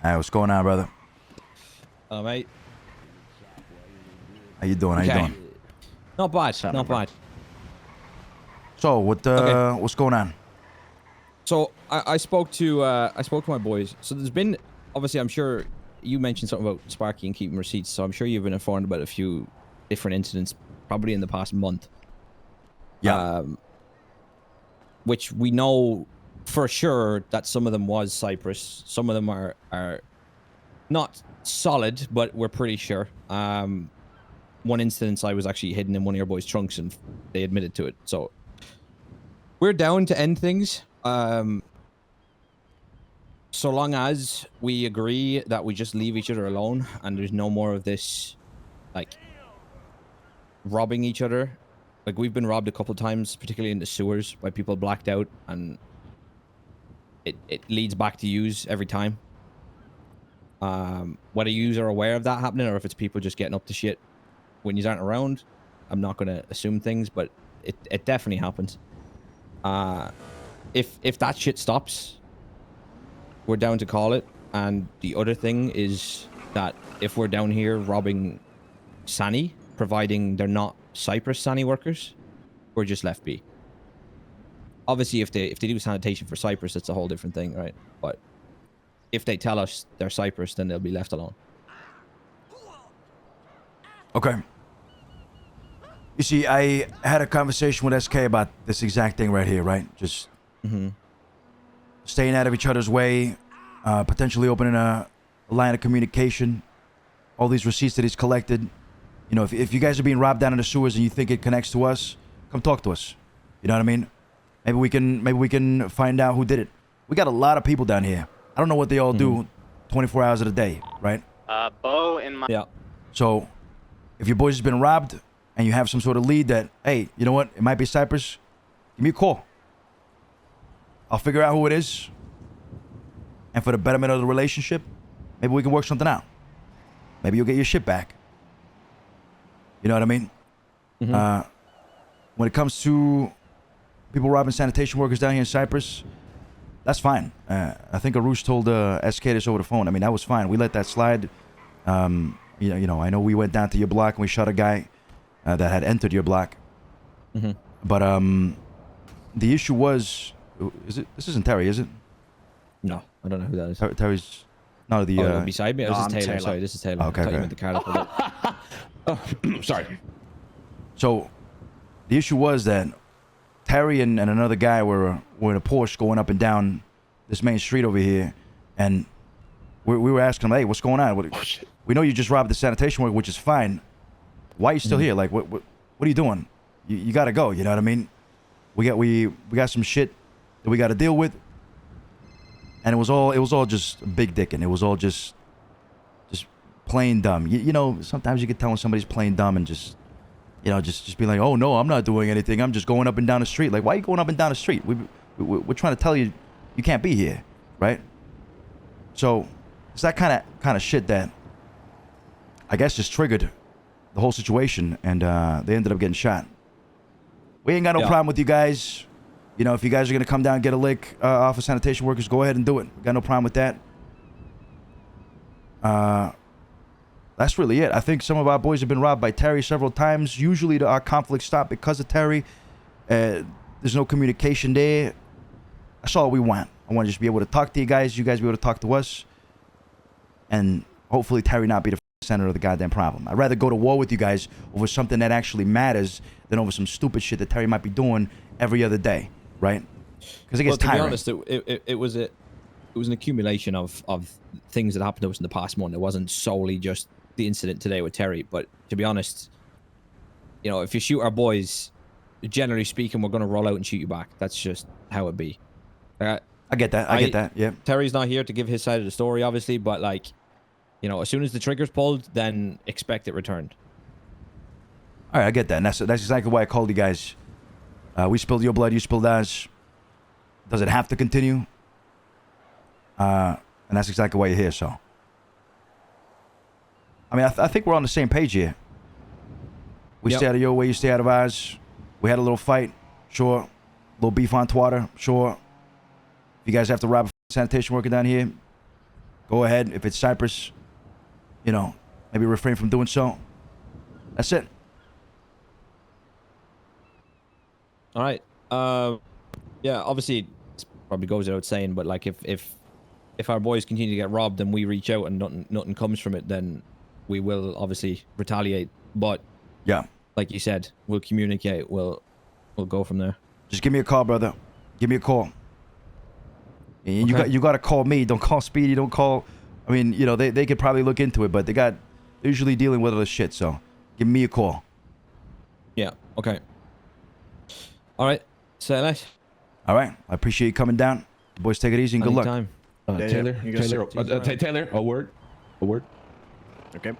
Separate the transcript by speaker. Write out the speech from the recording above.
Speaker 1: Hey, what's going on, brother?
Speaker 2: Hello, mate.
Speaker 1: How you doing? How you doing?
Speaker 2: Not bad. Not bad.
Speaker 1: So, what's going on?
Speaker 2: So I spoke to my boys. So there's been, obviously, I'm sure you mentioned something about Sparky and keeping receipts. So I'm sure you've been informed about a few different incidents, probably in the past month.
Speaker 1: Yeah.
Speaker 2: Which we know for sure that some of them was Cypress. Some of them are not solid, but we're pretty sure. One instance, I was actually hidden in one of your boys' trunks, and they admitted to it. So we're down to end things. So long as we agree that we just leave each other alone and there's no more of this, like, robbing each other. Like, we've been robbed a couple of times, particularly in the sewers, by people blacked out, and it leads back to yous every time. Whether yous are aware of that happening or if it's people just getting up to shit when yous aren't around, I'm not going to assume things, but it definitely happens. If that shit stops, we're down to call it. And the other thing is that if we're down here robbing Sani, providing they're not Cypress Sani workers, we're just left be. Obviously, if they do sanitation for Cypress, it's a whole different thing, right? But if they tell us they're Cypress, then they'll be left alone.
Speaker 1: Okay. You see, I had a conversation with SK about this exact thing right here, right? Just staying out of each other's way, potentially opening a line of communication, all these receipts that he's collected. You know, if you guys are being robbed down in the sewers and you think it connects to us, come talk to us. You know what I mean? Maybe we can find out who did it. We got a lot of people down here. I don't know what they all do 24 hours of the day, right?
Speaker 3: Bo in my...
Speaker 2: Yeah.
Speaker 1: So, if your boys has been robbed and you have some sort of lead that, hey, you know what? It might be Cypress. Give me a call. I'll figure out who it is. And for the betterment of the relationship, maybe we can work something out. Maybe you'll get your shit back. You know what I mean? When it comes to people robbing sanitation workers down here in Cypress, that's fine. I think Arush told SK this over the phone. I mean, that was fine. We let that slide. You know, I know we went down to your block and we shot a guy that had entered your block. But the issue was, this isn't Terry, is it?
Speaker 2: No, I don't know who that is.
Speaker 1: Terry's no the.
Speaker 2: Oh, beside me.
Speaker 3: No,
Speaker 2: This is
Speaker 3: I'm
Speaker 2: Taylor.
Speaker 3: Taylor.
Speaker 2: Sorry, this is Taylor.
Speaker 1: Okay,
Speaker 2: I thought you
Speaker 1: okay.
Speaker 2: meant the car.
Speaker 3: Sorry.
Speaker 1: So, the issue was that Terry and another guy were in a Porsche going up and down this main street over here, and we were asking them, hey, what's going on? We know you just robbed the sanitation worker, which is fine. Why are you still here? Like, what are you doing? You got to go. You know what I mean? We got some shit that we got to deal with, and it was all just big dicking. It was all just plain dumb. You know, sometimes you can tell when somebody's plain dumb and just. You know, just be like, oh, no, I'm not doing anything. I'm just going up and down the street. Like, why are you going up and down the street? We're trying to tell you you can't be here, right? So it's that kind of shit that I guess just triggered the whole situation, and they ended up getting shot. We ain't got no problem with you guys. You know, if you guys are going to come down and get a lick off of sanitation workers, go ahead and do it. We got no problem with that. That's really it. I think some of our boys have been robbed by Terry several times. Usually our conflicts stop because of Terry. There's no communication there. That's all we want. I want to just be able to talk to you guys be able to talk to us. And hopefully Terry not be the center of the goddamn problem. I'd rather go to war with you guys over something that actually matters than over some stupid shit that Terry might be doing every other day, right? Because it gets tiring.
Speaker 2: To be honest, it was an accumulation of things that happened to us in the past month. It wasn't solely just the incident today with Terry, but to be honest, you know, if you shoot our boys, generally speaking, we're going to roll out and shoot you back. That's just how it be.
Speaker 1: I get that. I get that. Yeah.
Speaker 2: Terry's not here to give his side of the story, obviously, but like, you know, as soon as the trigger's pulled, then expect it returned.
Speaker 1: All right, I get that. And that's exactly why I called you guys. We spilled your blood, you spilled ours. Does it have to continue? And that's exactly why you're here, so. I mean, I think we're on the same page here. We stay out of your way, you stay out of ours. We had a little fight, sure. A little beef on Twitter, sure. If you guys have to rob a sanitation worker down here, go ahead. If it's Cypress, you know, maybe refrain from doing so. That's it.
Speaker 2: All right. Yeah. Obviously, it probably goes without saying, but like if our boys continue to get robbed and we reach out and nothing comes from it, then we will obviously retaliate. But
Speaker 1: Yeah.
Speaker 2: like you said, we'll communicate. We'll go from there.
Speaker 1: Just give me a call, brother. Give me a call. And
Speaker 2: Okay.
Speaker 1: you got to call me. Don't call Speedy. Don't call. I mean, you know, they could probably look into it, but they're usually dealing with other shit. So give me a call.
Speaker 2: Yeah. Okay. All right. Say less.
Speaker 1: All right. I appreciate you coming down. The boys, take it easy and good luck.
Speaker 2: Anytime.
Speaker 3: Yeah,
Speaker 4: Taylor,
Speaker 3: you guys
Speaker 4: Taylor,
Speaker 3: see-
Speaker 4: Taylor, a word.
Speaker 3: Okay.